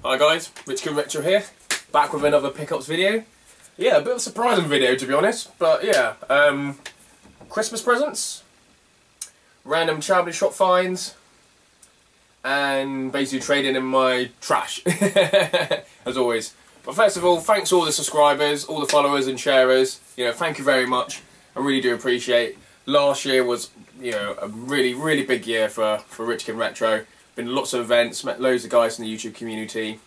Hi guys, Richkingretro here, back with another pickups video. Yeah, a bit of a surprising video to be honest, but yeah, Christmas presents, random charity shop finds, and basically trading in my trash, as always. But first of all, thanks to all the subscribers, all the followers and sharers, thank you very much, I really do appreciate. Last year was, a really big year for Richkingretro. Been lots of events, met loads of guys in the YouTube community,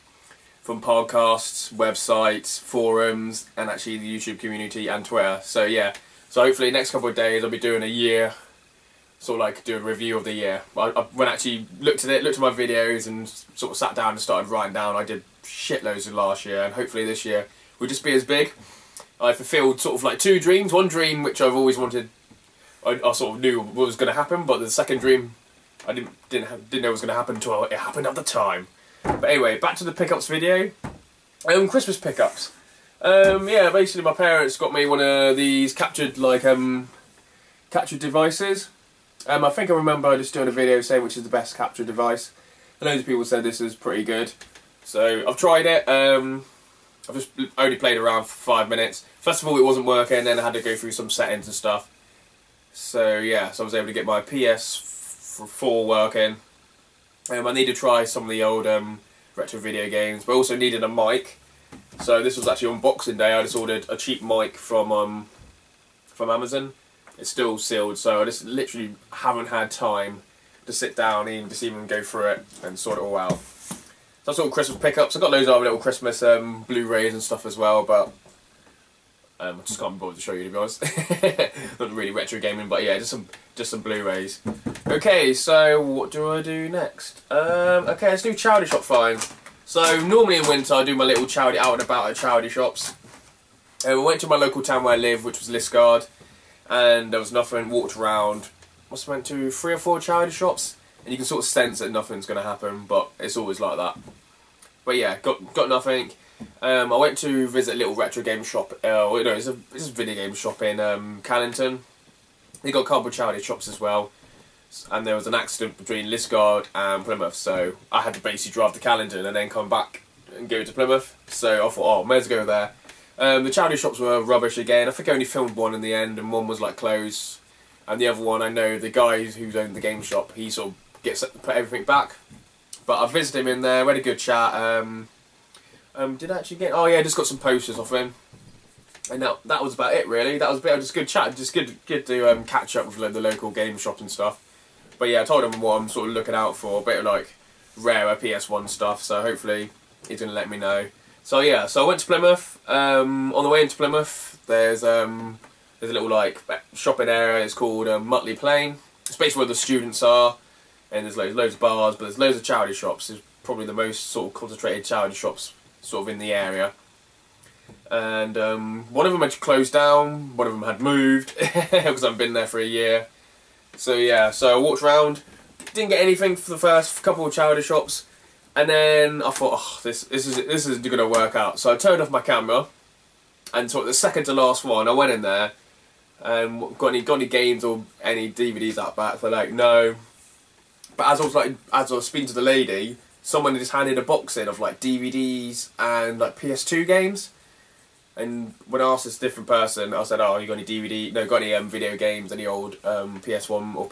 from podcasts, websites, forums, and actually the YouTube community and Twitter. So yeah, so hopefully next couple of days I'll be doing a year, sort of like do a review of the year. When I actually looked at my videos and sort of sat down and started writing down, I did shitloads of last year, and hopefully this year will just be as big. I fulfilled sort of like two dreams. One dream which I've always wanted, I sort of knew what was going to happen, but the second dream I didn't know it was going to happen until it happened at the time. But anyway, back to the pickups video. Christmas pickups. Yeah, basically my parents got me one of these captured devices. I think I remember just doing a video saying which is the best capture device. And loads of people said this is pretty good. So I've tried it. I've just only played around for 5 minutes. First of all, it wasn't working, then I had to go through some settings and stuff. So yeah, so I was able to get my PS4 working. I needed to try some of the old retro video games, but also needed a mic. So this was actually on Boxing Day. I just ordered a cheap mic from Amazon. It's still sealed, so I just literally haven't had time to sit down and just even go through it and sort it all out. So that's all Christmas pickups. I've got loads of other little Christmas Blu-rays and stuff as well, but I just can't be bothered to show you, to be honest. Not really retro gaming, but yeah, just some Blu-rays. Okay, so what do I do next? Okay, let's do charity shop finds. So normally in winter I do my little charity out and about at charity shops. We went to my local town where I live, which was Liskeard, and there was nothing. Walked around. Must have went to 3 or 4 charity shops, and you can sort of sense that nothing's going to happen, but it's always like that. But yeah, got nothing. I went to visit a little retro game shop. It's a video game shop in Callington. They got a couple of charity shops as well, and there was an accident between Liskeard and Plymouth, so I had to basically drive to Callington and then come back and go to Plymouth. So I thought, oh, may as well go there. The charity shops were rubbish again. I think I only filmed one in the end, and one was like closed, and the other one, I know the guy who's owned the game shop, he sort of put everything back. But I visited him in there, we had a good chat. Did I actually get? Oh yeah, just got some posters off him, and that was about it really. That was a bit of just good chat, just good to catch up with the local game shop and stuff. But yeah, I told him what I'm sort of looking out for, a bit of like rarer PS1 stuff. So hopefully he's gonna let me know. So yeah, so I went to Plymouth. On the way into Plymouth, there's a little like shopping area. It's called Mutley Plain. It's basically where the students are, and there's loads of bars, but there's loads of charity shops. It's probably the most sort of concentrated charity shops sort of in the area. And one of them had closed down, one of them had moved, because I've been there for a year. So yeah, so I walked around, didn't get anything for the first couple of charity shops, and then I thought, oh, this isn't going to work out. So I turned off my camera, and so the second to last one, I went in there, and got any games or any DVDs out back? They're like, no. But as I was speaking to the lady, someone just handed a box in of like DVDs and like PS2 games. And when I asked this different person, I said, oh, you got any got any video games, any old PS1 or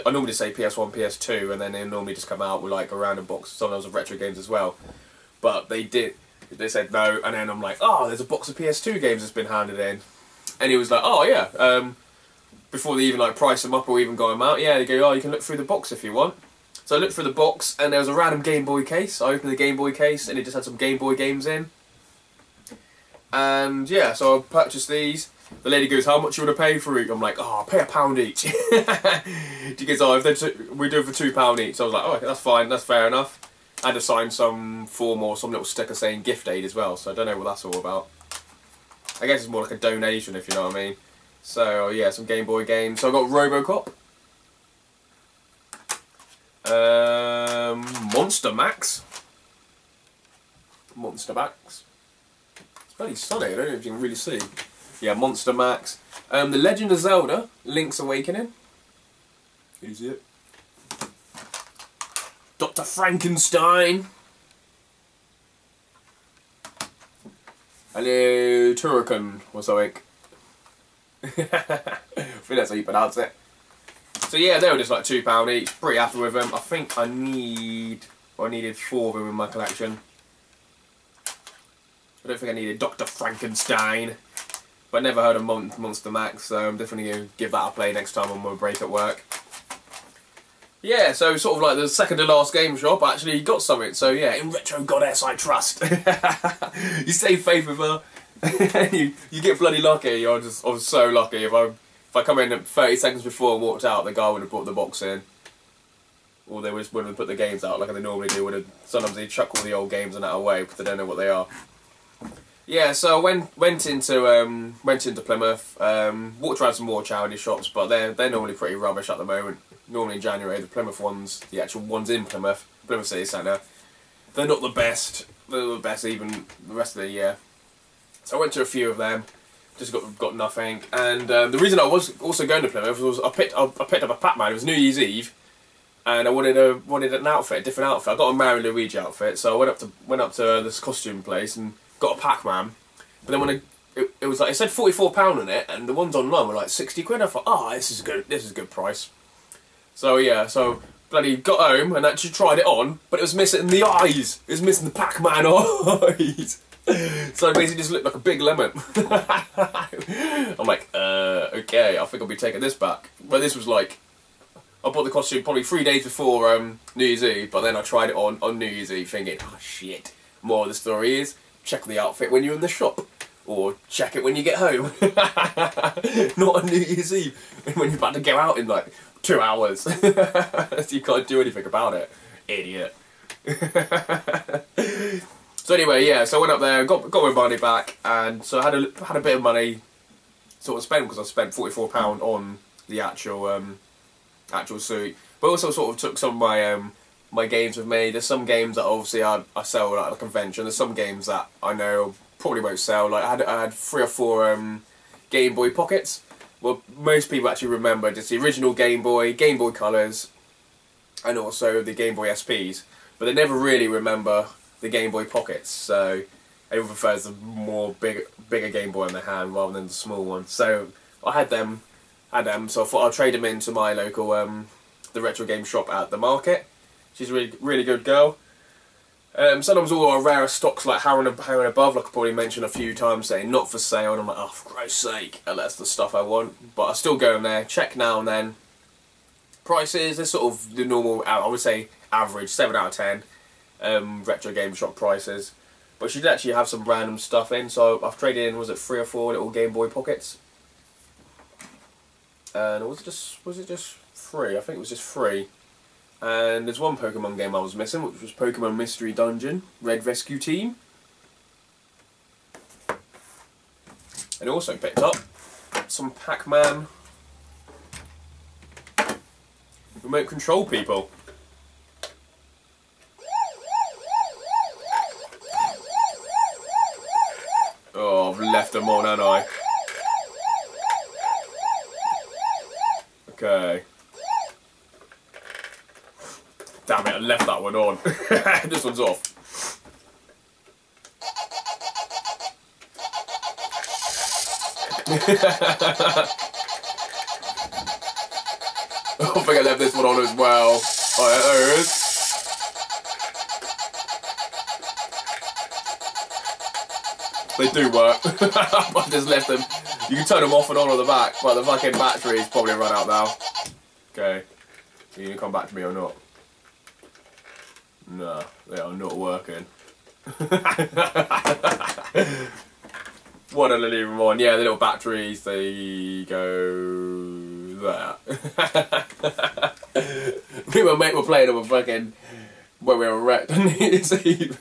I normally say PS1, PS2, and then they normally just come out with like a random box, sometimes of retro games as well. But they said no, and then I'm like, oh, there's a box of PS2 games that's been handed in. And he was like, oh yeah, before they even like price them up or even got them out, yeah, they go, oh, you can look through the box if you want. So I looked through the box, and there was a random Game Boy case. I opened the Game Boy case, and it just had some Game Boy games in. And yeah, so I purchased these. The lady goes, how much you want to pay for each? I'm like, oh, I'll pay £1 each. She goes, oh, we do it for £2 each. So I was like, oh, okay, that's fine, that's fair enough. I had to sign some form or some little sticker saying gift aid as well, so I don't know what that's all about. I guess it's more like a donation, if you know what I mean. So yeah, some Game Boy games. So I got Robocop. Monster Max. It's very sunny, I don't know if you can really see. Yeah, Monster Max. The Legend of Zelda, Link's Awakening. Can you see it? Dr. Frankenstein. a new Turrican or something. I think that's how you pronounce it. So yeah, they were just like £2 each. Pretty happy with them. I think I needed 4 of them in my collection. I don't think I needed Dr. Frankenstein, but I never heard of Monster Max, so I'm definitely going to give that a play next time on my break at work. Yeah, so sort of like the second to last game shop, I actually got something. So yeah, in Retro Goddess I trust. You save faith with her, you get bloody lucky. I was so lucky. If I come in 30 seconds before and walked out, the guy would have brought the box in. Or they wouldn't have put the games out like they normally do. Sometimes they chuck all the old games and that away because they don't know what they are. Yeah, so I went into Plymouth, walked around some more charity shops, but they're normally pretty rubbish at the moment. Normally in January, the Plymouth ones, the actual ones in Plymouth City Centre, they're not the best. They're not the best even the rest of the year. So I went to a few of them, just got nothing. And the reason I was also going to Plymouth was I picked up a Pac-Man. It was New Year's Eve, and I wanted an outfit, a different outfit. I got a Mario and Luigi outfit, so I went up to this costume place and got a Pac-Man, but then when it was like, it said £44 on it, and the ones online were like 60 quid. I thought, oh, this is a good price. So yeah, so bloody got home and actually tried it on, but it was missing the eyes. It was missing the Pac-Man eyes. So I basically just looked like a big lemon. I'm like, okay, I think I'll be taking this back. But this was like, I bought the costume probably 3 days before New Year's Eve, but then I tried it on New Year's Eve, thinking, oh shit. More of the story is, check the outfit when you're in the shop, or check it when you get home. Not on New Year's Eve, when you're about to go out in like 2 hours. So you can't do anything about it. Idiot. So anyway, yeah, so I went up there, got my money back, and so I had a bit of money sort of spent, because I spent £44 on the actual suit, but also sort of took some of my games with me. There's some games that obviously I sell at a convention. There's some games that I know probably won't sell. Like I had 3 or 4 Game Boy Pockets. Well, most people actually remember just the original Game Boy Colors, and also the Game Boy SPs, but they never really remember the Game Boy Pockets. So everyone prefers the bigger Game Boy in their hand rather than the small one. So I had them, so I thought I'll trade them into my local the retro game shop at the market. She's a really good girl. Sometimes all our rarest stocks, like Harrow and Above, like I probably mentioned a few times, saying not for sale, and I'm like, oh, for Christ's sake, and that's the stuff I want. But I still go in there, check now and then. Prices, they're sort of the normal, I would say average, 7 out of 10 retro game shop prices. But she did actually have some random stuff in, so I've traded in, was it 3 or 4 little Game Boy Pockets? And was it just 3? I think it was just 3. And there's one Pokemon game I was missing, which was Pokemon Mystery Dungeon, Red Rescue Team. And also picked up some Pac-Man remote control people. Oh, I've left them on, haven't I? Okay. Damn it, I left that one on. This one's off. I think I left this one on as well. Oh, yeah, there it is. They do work. I just left them. You can turn them off and on the back, but the fucking battery's probably run out now. Okay. Are you gonna come back to me or not? No, they are not working. What a leave them on. Yeah, the little batteries, they go there. Me and my mate were playing them with fucking when we were wrecked on New Year's Eve.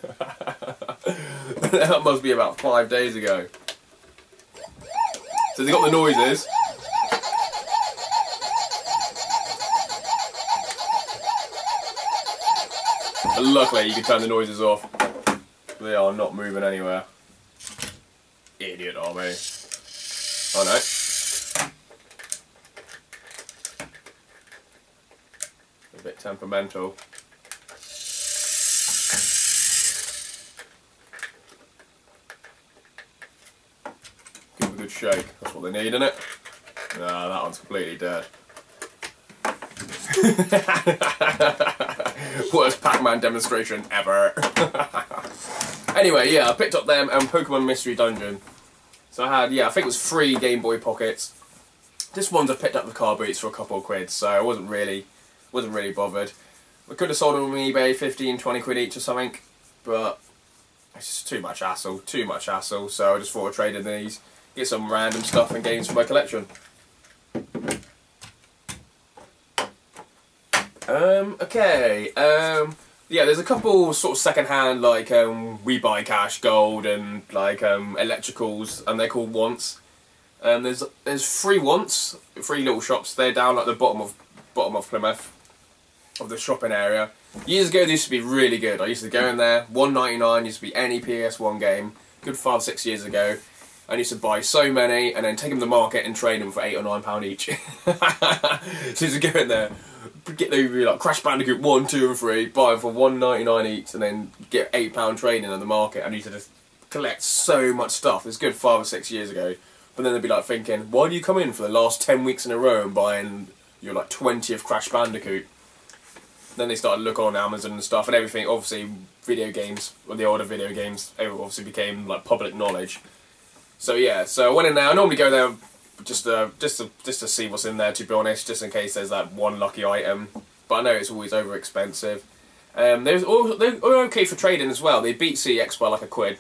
That must be about 5 days ago. So they got the noises. But luckily you can turn the noises off. They are not moving anywhere. Idiot, are we? Oh no. A bit temperamental. good shake. That's what they need, isn't it? Nah, that one's completely dead. Worst Pac-Man demonstration ever. Anyway, yeah, I picked up them and Pokemon Mystery Dungeon. So I had, yeah, I think it was 3 Game Boy Pockets. This one's I picked up the car boots for a couple of quid, so I wasn't really bothered. I could have sold them on eBay, 15, 20 quid each or something, but it's just too much hassle, so I just thought I'd trade in these, get some random stuff and games for my collection. Yeah, there's a couple sort of second-hand, like, We Buy Cash, Gold, and, like, electricals, and they're called Wants. There's 3 Wants, 3 little shops. They're down at the bottom of Plymouth, of the shopping area. Years ago, they used to be really good. I used to go in there, £1.99 used to be any PS1 game, good 5 or 6 years ago. I used to buy so many, and then take them to the market and trade them for £8 or £9 each. So you just go in there, get the like Crash Bandicoot 1, 2 and 3, buy them for £1.99 each, and then get £8 trading on the market. And I used to just collect so much stuff. It's good 5 or 6 years ago. But then they'd be like thinking, why do you come in for the last 10 weeks in a row and buying your like 20th Crash Bandicoot? Then they started looking on Amazon and stuff, and everything. Obviously, video games, or the older video games, obviously became like public knowledge. So yeah, so I went in there. I normally go there just to see what's in there, to be honest, just in case there's that one lucky item. But I know it's always over expensive. They're okay for trading as well. They beat CEX by like a quid.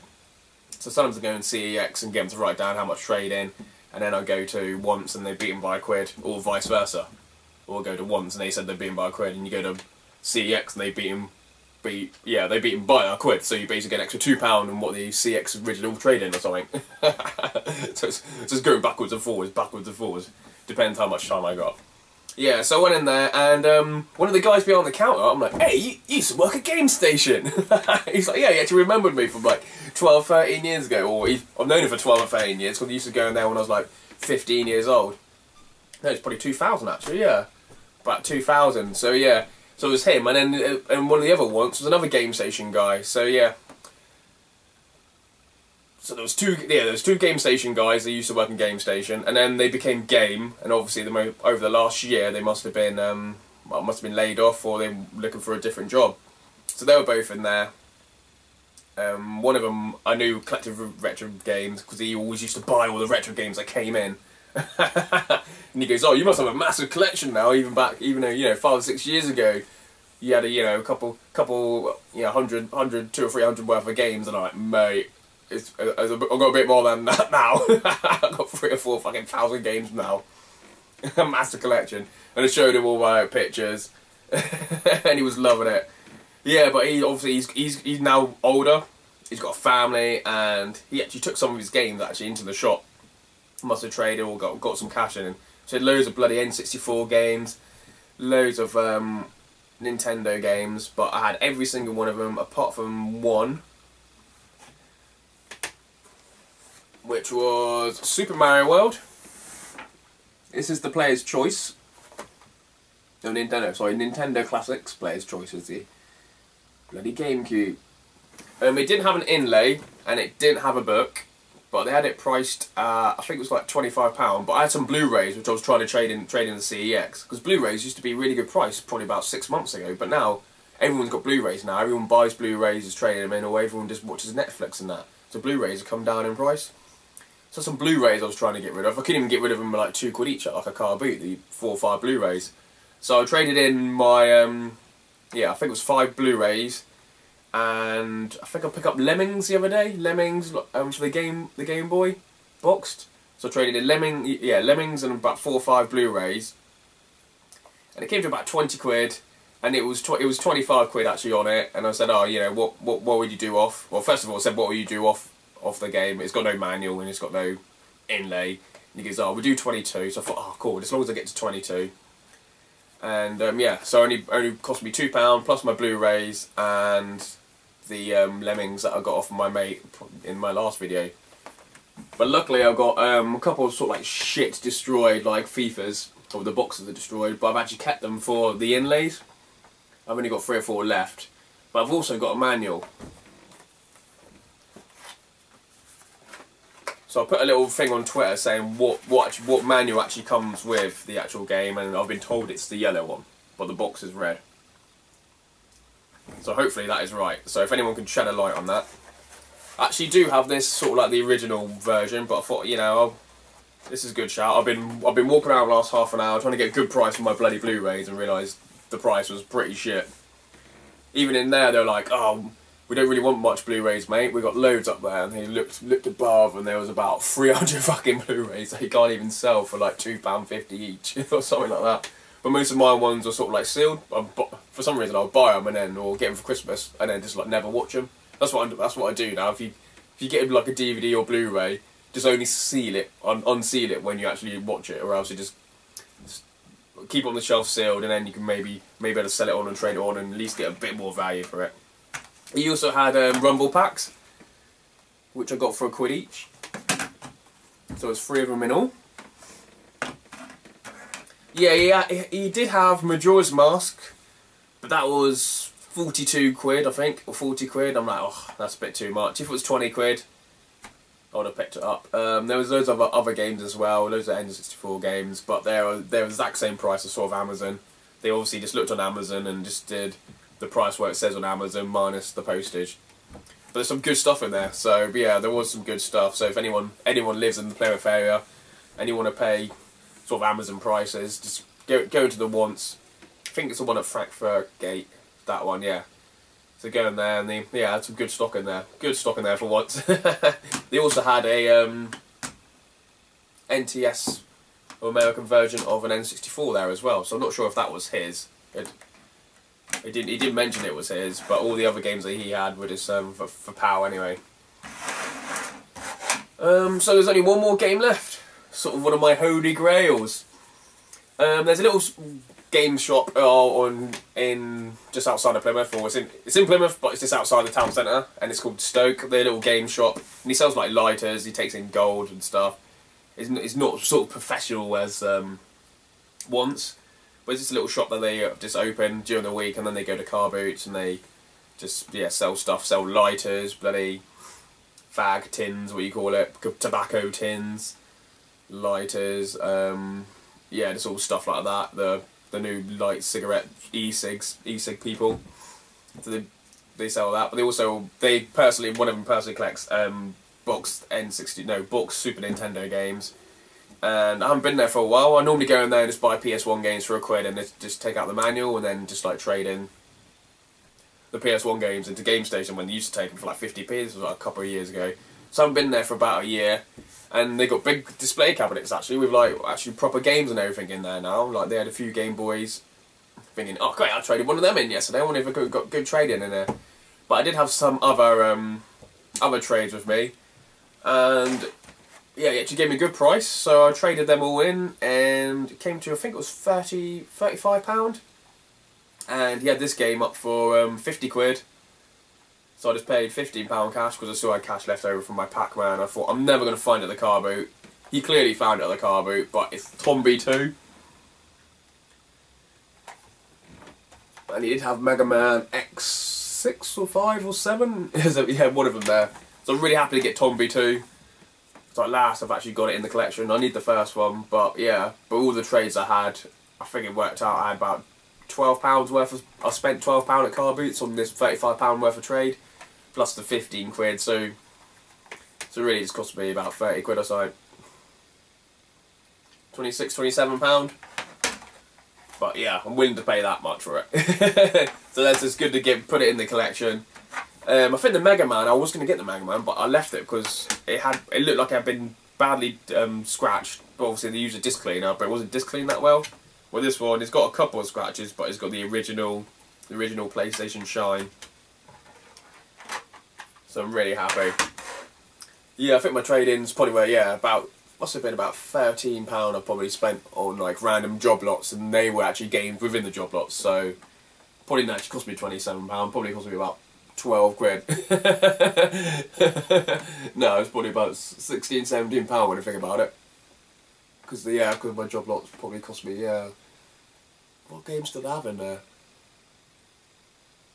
So sometimes I go in CEX and get them to write down how much trade in, and then I go to Once and they beat them by a quid, or vice versa. Or I go to Once and they said they're beaten by a quid, and you go to CEX and they beat them by a quid, so you basically get an extra £2 on what the CX original trade in or something. So it's just going backwards and forwards, depends how much time I got. Yeah, so I went in there, and one of the guys behind the counter, I'm like, hey, you used to work at Game Station. He's like, yeah, he actually remembered me from like 12, 13 years ago, or I've known him for 12 or 13 years, because he used to go in there when I was like 15 years old. No, it's probably 2000 actually, yeah. About 2000, so yeah. So it was him, and then one of the other ones was another Game Station guy. So yeah. So there was two Game Station guys. They used to work in Game Station, and then they became Game. And obviously, over the last year, they must have been laid off, or they were looking for a different job. So they were both in there. One of them I knew collected retro games because he always used to buy all the retro games that came in. And he goes, oh, you must have a massive collection now, even though, 5 or 6 years ago, you had a couple, 100, 200 or 300 worth of games, and I'm like, mate, I've got a bit more than that now. I've got 3 or 4 fucking thousand games now. A massive collection. And I showed him all my pictures, and he was loving it. Yeah, but he's now older, he's got a family, and he actually took some of his games actually into the shop. Must have traded or got some cash in. So loads of bloody N64 games, loads of Nintendo games, but I had every single one of them apart from one, which was Super Mario World. This is the player's choice. No, Nintendo Classics player's choice is the bloody GameCube. It didn't have an inlay and it didn't have a book. But they had it priced, I think it was like £25, but I had some Blu-rays which I was trying to trade in the CEX. Because Blu-rays used to be a really good price probably about 6 months ago, but now everyone's got Blu-rays now. Everyone buys Blu-rays, is trading them in, or everyone just watches Netflix and that. So Blu-rays have come down in price. So some Blu-rays I was trying to get rid of. I couldn't even get rid of them for like 2 quid each at like a car boot, the 4 or 5 Blu-rays. So I traded in my, I think it was 5 Blu-rays. And I think I picked up Lemmings the other day. Lemmings for the Game Boy boxed. So I traded in Lemmings and about 4 or 5 Blu-rays, and it came to about 20 quid. And it was 25 quid actually on it. And I said, oh, what would you do off? Well, first of all, I said, what will you do off the game? It's got no manual and it's got no inlay. And he goes, oh, we'll do 22. So I thought, oh, cool. As long as I get to 22. And so it only cost me £2 plus my Blu-rays and the Lemmings that I got off of my mate in my last video. But luckily I got a couple of sort of like shit destroyed, like FIFAs, or the boxes are destroyed, but I've actually kept them for the inlays. I've only got 3 or 4 left, but I've also got a manual. So I put a little thing on Twitter saying what manual actually comes with the actual game, and I've been told it's the yellow one, but the box is red. So hopefully that is right. So if anyone can shed a light on that. I actually do have this sort of like the original version, but I thought, you know, this is a good shout. I've been walking around the last half an hour trying to get a good price for my bloody Blu-rays and realised the price was pretty shit. Even in there, they're like, oh, we don't really want much Blu-rays, mate. We got loads up there, and they looked above, and there was about 300 fucking Blu-rays they can't even sell for like £2.50 each or something like that. But most of my ones are sort of like sealed. For some reason, I'll buy them and then, or get them for Christmas, and then just like never watch them. That's what I do now. If you get like a DVD or Blu-ray, just only seal it, unseal it when you actually watch it, or else you just keep it on the shelf sealed, and then you can maybe able to sell it on and trade it on, and at least get a bit more value for it. He also had Rumble packs, which I got for £1 each. So it's 3 of them in all. Yeah, he did have Majora's Mask, but that was 42 quid, I think, or 40 quid. I'm like, oh, that's a bit too much. If it was 20 quid, I would have picked it up. There was loads of other games as well, loads of N64 games, but they're the exact same price as sort of Amazon. They obviously just looked on Amazon and just did the price where it says on Amazon minus the postage. But there's some good stuff in there, so yeah, there was some good stuff. So if anyone lives in the Plymouth area and you want to pay sort of Amazon prices, just go to the once. I think it's the one at Frankfurt Gate, that one, yeah. So go in there, and they had some good stock in there. Good stock in there for once. They also had a NTS, or American version of an N64 there as well. So I'm not sure if that was his. He didn't mention it was his, but all the other games that he had were just for PAL anyway. So there's only one more game left. Sort of one of my holy grails. There's a little game shop in just outside of Plymouth, or it's in Plymouth, but it's just outside the town centre, and it's called Stoke. Their little game shop, and he sells like lighters. He takes in gold and stuff. It's not sort of professional as once, but it's just a little shop that they just open during the week, and then they go to car boots and they just sell stuff, sell lighters, bloody fag tins, what you call it, tobacco tins, lighters, just all stuff like that. The new light cigarette e-cig people, so they sell that. But one of them personally collects boxed boxed Super Nintendo games. And I haven't been there for a while. I normally go in there and just buy PS1 games for £1 and just take out the manual and then just like trade in the PS1 games into GameStation when they used to take them for like 50p. This was like a couple of years ago. So I haven't been there for about a year. And they got big display cabinets actually with like actually proper games and everything in there now. Like they had a few Game Boys. Thinking, oh great, I traded one of them in yesterday. I wonder if I got good trading in there. But I did have some other trades with me, and yeah, he actually gave me a good price. So I traded them all in, and it came to, I think it was £35. And he had this game up for 50 quid. So I just paid £15 cash because I still had cash left over from my Pac-Man. I thought, I'm never going to find it at the car boot. He clearly found it at the car boot, but it's Tombi 2. And he did have Mega Man X6 or 5 or 7. He had one of them there. So I'm really happy to get Tombi 2. So at last I've actually got it in the collection. I need the first one, but yeah. But all the trades I had, I think it worked out. I had about £12 worth of... I spent £12 at car boots on this £35 worth of trade. Plus the 15 quid, so really it's cost me about 30 quid or so. 26, 27 pound. But yeah, I'm willing to pay that much for it. So that's just good to put it in the collection. I think the Mega Man, I was going to get the Mega Man, but I left it because it looked like it had been badly scratched. But obviously they used a disc cleaner, but it wasn't disc cleaned that well. Well, this one, it's got a couple of scratches, but it's got the original PlayStation shine. So I'm really happy. Yeah, I think my trade-ins probably were, must have been about £13 I probably spent on like random job lots, and they were actually games within the job lots, so probably didn't actually cost me £27, probably cost me about 12 quid. No, it's probably about 16, 17 pound when I think about it. Because my job lots probably cost me, what games did I have in there?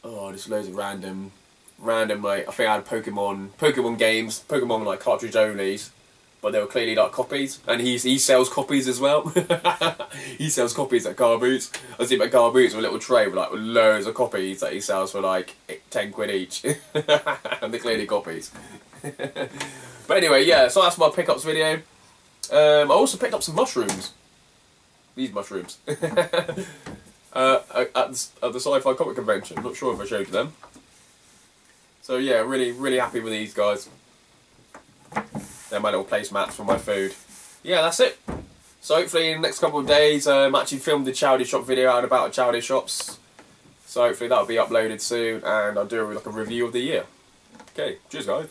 Oh, just loads of random like, I think I had Pokemon games, Pokemon like cartridge onlys, but they were clearly like copies, and he sells copies as well. He sells copies at car boots. I see him at car boots with a little tray with like loads of copies that he sells for like 10 quid each, and they're clearly copies. But anyway, yeah, so that's my pickups video. I also picked up some mushrooms. These mushrooms. At the Sci-Fi Comic Convention. Not sure if I showed you them. So yeah, really happy with these guys. They're my little placemats for my food. Yeah, that's it. So hopefully in the next couple of days, actually filmed the charity shop video out about charity shops. So hopefully that'll be uploaded soon, and I'll do like a review of the year. Okay, cheers guys.